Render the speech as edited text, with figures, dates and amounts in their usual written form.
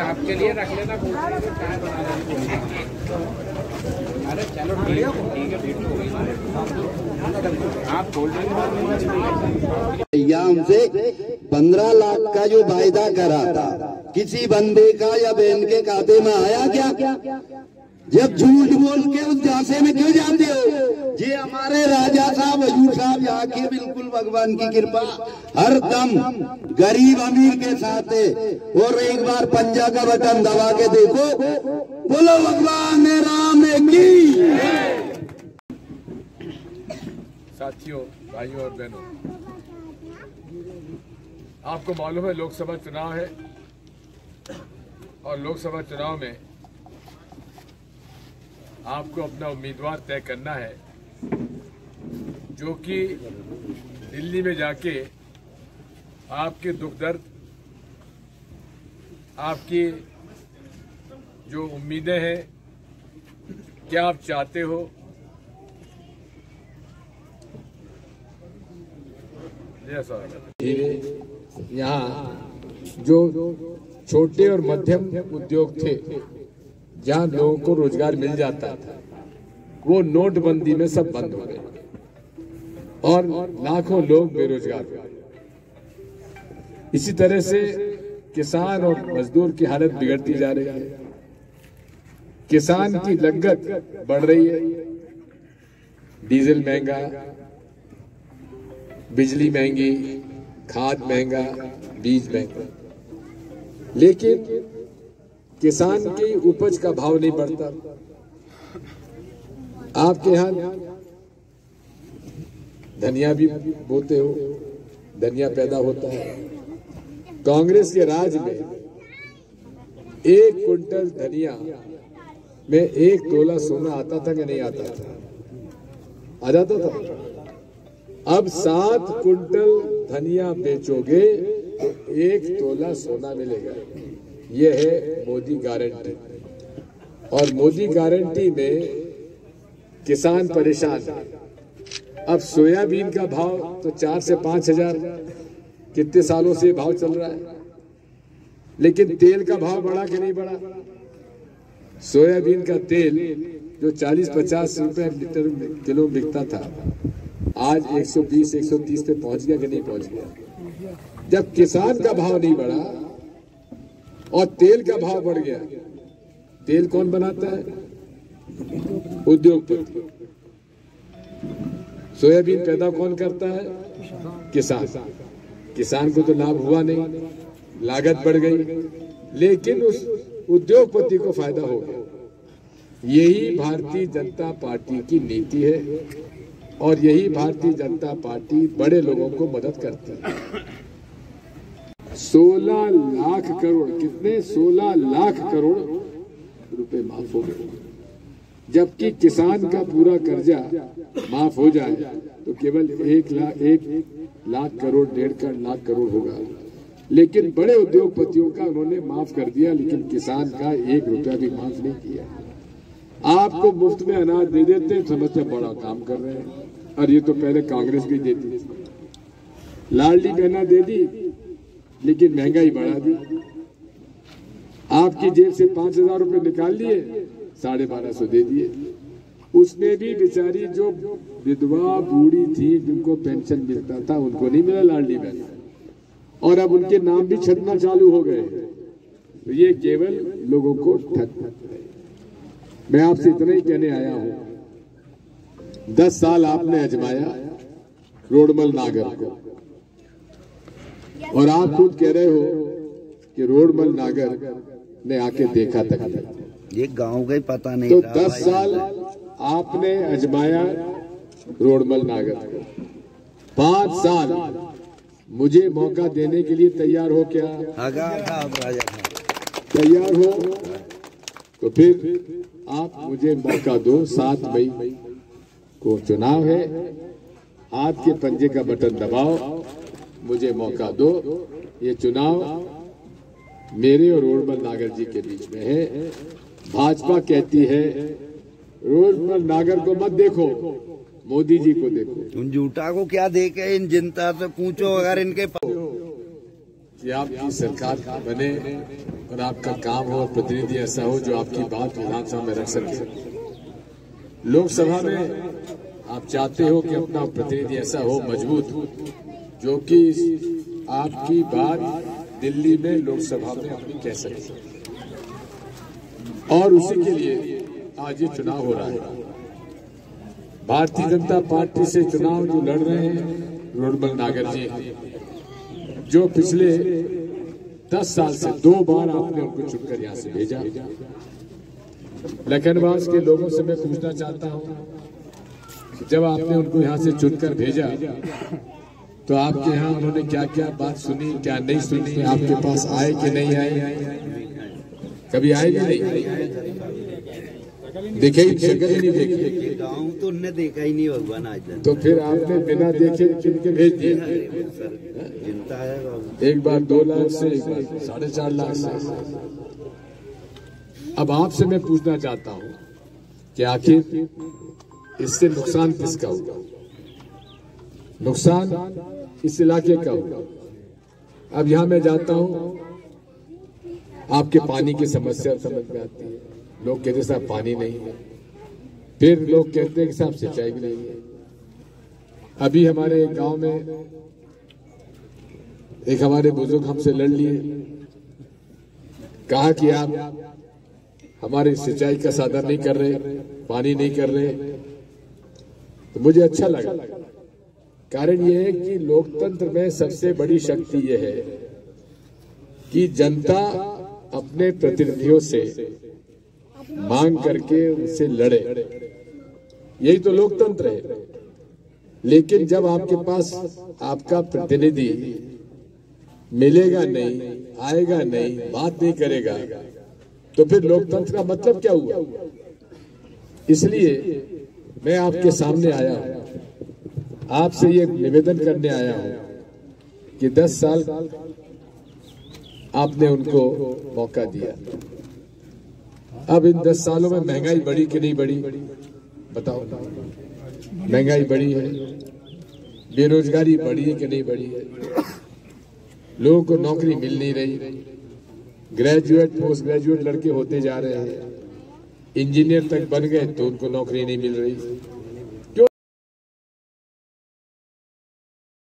आपके लिए रख लेना चाय बना अरे चलो ठीक है आप भैया हमसे 15 लाख का जो वायदा करा था किसी बंदे का या बहन के खाते में आया क्या? जब झूठ बोल के उस झांसे में क्यों जाते हो? ये हमारे राजा साहब हजूर साहब यहाँ के बिल्कुल भगवान की कृपा हर दम गरीब अमीर के साथ है। और एक बार पंजा का बटन दबा के देखो, बोलो भगवान राम की। साथियों, भाइयों और बहनों, आपको मालूम है लोकसभा चुनाव है और लोकसभा चुनाव में आपको अपना उम्मीदवार तय करना है जो कि दिल्ली में जाके आपके दुख दर्द, आपकी जो उम्मीदें हैं, क्या आप चाहते हो, यहाँ जो छोटे और मध्यम उद्योग थे जहाँ लोगों को रोजगार मिल जाता था, वो नोटबंदी में सब बंद हो गए और लाखों लोग बेरोजगार हुए। इसी तरह से किसान और मजदूर की हालत बिगड़ती जा रही है। किसान की लागत बढ़ रही है, डीजल महंगा, बिजली महंगी, खाद महंगा, बीज महंगा, लेकिन किसान की उपज का भाव नहीं बढ़ता। आपके यहाँ धनिया भी बोते हो, धनिया पैदा होता है। कांग्रेस के राज में 1 कुंटल धनिया में 1 तोला सोना आता था कि नहीं आता था? आ जाता था। अब 7 कुंटल धनिया बेचोगे तो 1 तोला सोना मिलेगा। यह है मोदी गारंटी। और मोदी गारंटी में किसान परेशान है। अब सोयाबीन का भाव तो 4 से 5 हजार कितने सालों से भाव चल रहा है, लेकिन तेल का भाव बढ़ा कि नहीं बढ़ा? सोयाबीन का तेल जो 40-50 रुपए लीटर किलो बिकता था, आज 120-130 पे पहुंच गया कि नहीं पहुंच गया? जब किसान का भाव नहीं बढ़ा और तेल का भाव बढ़ गया, तेल कौन बनाता है? उद्योगपति। सोयाबीन पैदा कौन करता है? किसान। किसान को तो लाभ हुआ नहीं, लागत बढ़ गई, लेकिन उस उद्योगपति को फायदा हो गया। यही भारतीय जनता पार्टी की नीति है और यही भारतीय जनता पार्टी बड़े लोगों को मदद करती है। 16 लाख करोड़, कितने? 16 लाख करोड़ रुपए माफ हो गए। जबकि किसान का पूरा कर्जा माफ हो जाए तो केवल 1 लाख करोड़ 1.5 लाख करोड़ होगा, लेकिन बड़े उद्योगपतियों का उन्होंने माफ कर दिया, लेकिन किसान का 1 रुपया भी माफ नहीं किया। आपको मुफ्त में अनाज दे देते, समझते बड़ा काम कर रहे हैं। और ये तो पहले कांग्रेस भी देती थी। लाडली बहना दे दी, लेकिन महंगाई बढ़ा दी। आपकी जेब से 5,000 रुपए निकाल लिए, 1250 दे दिए। उसमें भी बेचारी जो विधवा बूढ़ी थी जिनको पेंशन मिलता था, उनको नहीं मिला लाडली बहना, और अब उनके नाम भी छपना चालू हो गए। तो ये केवल लोगों को ठग है। मैं आपसे इतना ही कहने आया हूं, 10 साल आपने आजमाया रोडमल नागर को, और आप खुद कह रहे हो कि रोडमल नागर ने आके देखा तक नहीं। ये गांव का ही पता नहीं। तो 10 साल आपने आजमाया रोडमल नागर को, 5 साल मुझे मौका देने के लिए तैयार हो क्या? तैयार हो तो फिर आप मुझे मौका दो। 7 मई को चुनाव है, हाथ के पंजे का बटन दबाओ, मुझे मौका दो। ये चुनाव मेरे और रोडमल नागर जी के बीच में है। भाजपा कहती है रोडमल नागर को मत देखो, मोदी जी को देखो। उन झूठा को क्या देखे? इन जनता से पूछो, अगर इनके कि आपकी सरकार बने और आपका काम हो, प्रतिनिधि ऐसा हो जो आपकी बात विधानसभा में रख सके। लोकसभा में आप चाहते हो कि अपना प्रतिनिधि ऐसा हो मजबूत, जो कि आपकी बात दिल्ली में लोकसभा में अपनी कह सके, और उसी के लिए आज ये चुनाव हो रहा है। भारतीय जनता पार्टी से चुनाव जो लड़ रहे हैं रोडमल नागर जी, जो पिछले 10 साल से 2 बार आपने उनको चुनकर यहाँ से भेजा। लखनवास के लोगों से मैं पूछना चाहता हूँ, जब आपने उनको यहाँ से चुनकर भेजा तो आपके यहाँ उन्होंने क्या क्या बात सुनी, क्या नहीं सुनी, आपके पास आए कि नहीं आए? कभी आए कि नहीं? देखे ही शक्ल ही नहीं देखी, गाँव तो उनने देखा ही नहीं भगवान आज तक। तो फिर आपने बिना देखे चुन के भेज दिया। चिंता है एक बार 2 लाख से, एक बार 4.5 लाख से। अब आपसे मैं पूछना चाहता हूँ कि आखिर इससे नुकसान किसका होगा? नुकसान इस इलाके का होगा। अब यहाँ मैं जाता हूँ, आपके पानी की समस्या समझ में आती है। लोग कहते साहब पानी नहीं है, फिर लोग कहते हैं कि साहब सिंचाई भी नहीं है। अभी हमारे गांव में एक हमारे बुजुर्ग हमसे लड़ लिए, कहा कि आप हमारे सिंचाई का साधन नहीं कर रहे, पानी नहीं कर रहे। तो मुझे अच्छा लगा। कारण यह है कि लोकतंत्र में सबसे बड़ी शक्ति यह है कि जनता अपने प्रतिनिधियों से मांग करके उनसे लड़े, यही तो लोकतंत्र है। लेकिन जब आपके पास आपका प्रतिनिधि मिलेगा नहीं, आएगा नहीं, बात नहीं करेगा, तो फिर लोकतंत्र का मतलब क्या हुआ? इसलिए मैं आपके सामने आया हूं, आपसे ये निवेदन करने आया हूं कि 10 साल आपने उनको मौका दिया। अब इन 10 सालों में महंगाई बढ़ी कि नहीं बढ़ी? बताओ। महंगाई बढ़ी है, बेरोजगारी बढ़ी है कि नहीं बढ़ी है? लोगों को नौकरी मिल नहीं रही, ग्रेजुएट पोस्ट ग्रेजुएट लड़के होते जा रहे हैं, इंजीनियर तक बन गए तो उनको नौकरी नहीं मिल रही।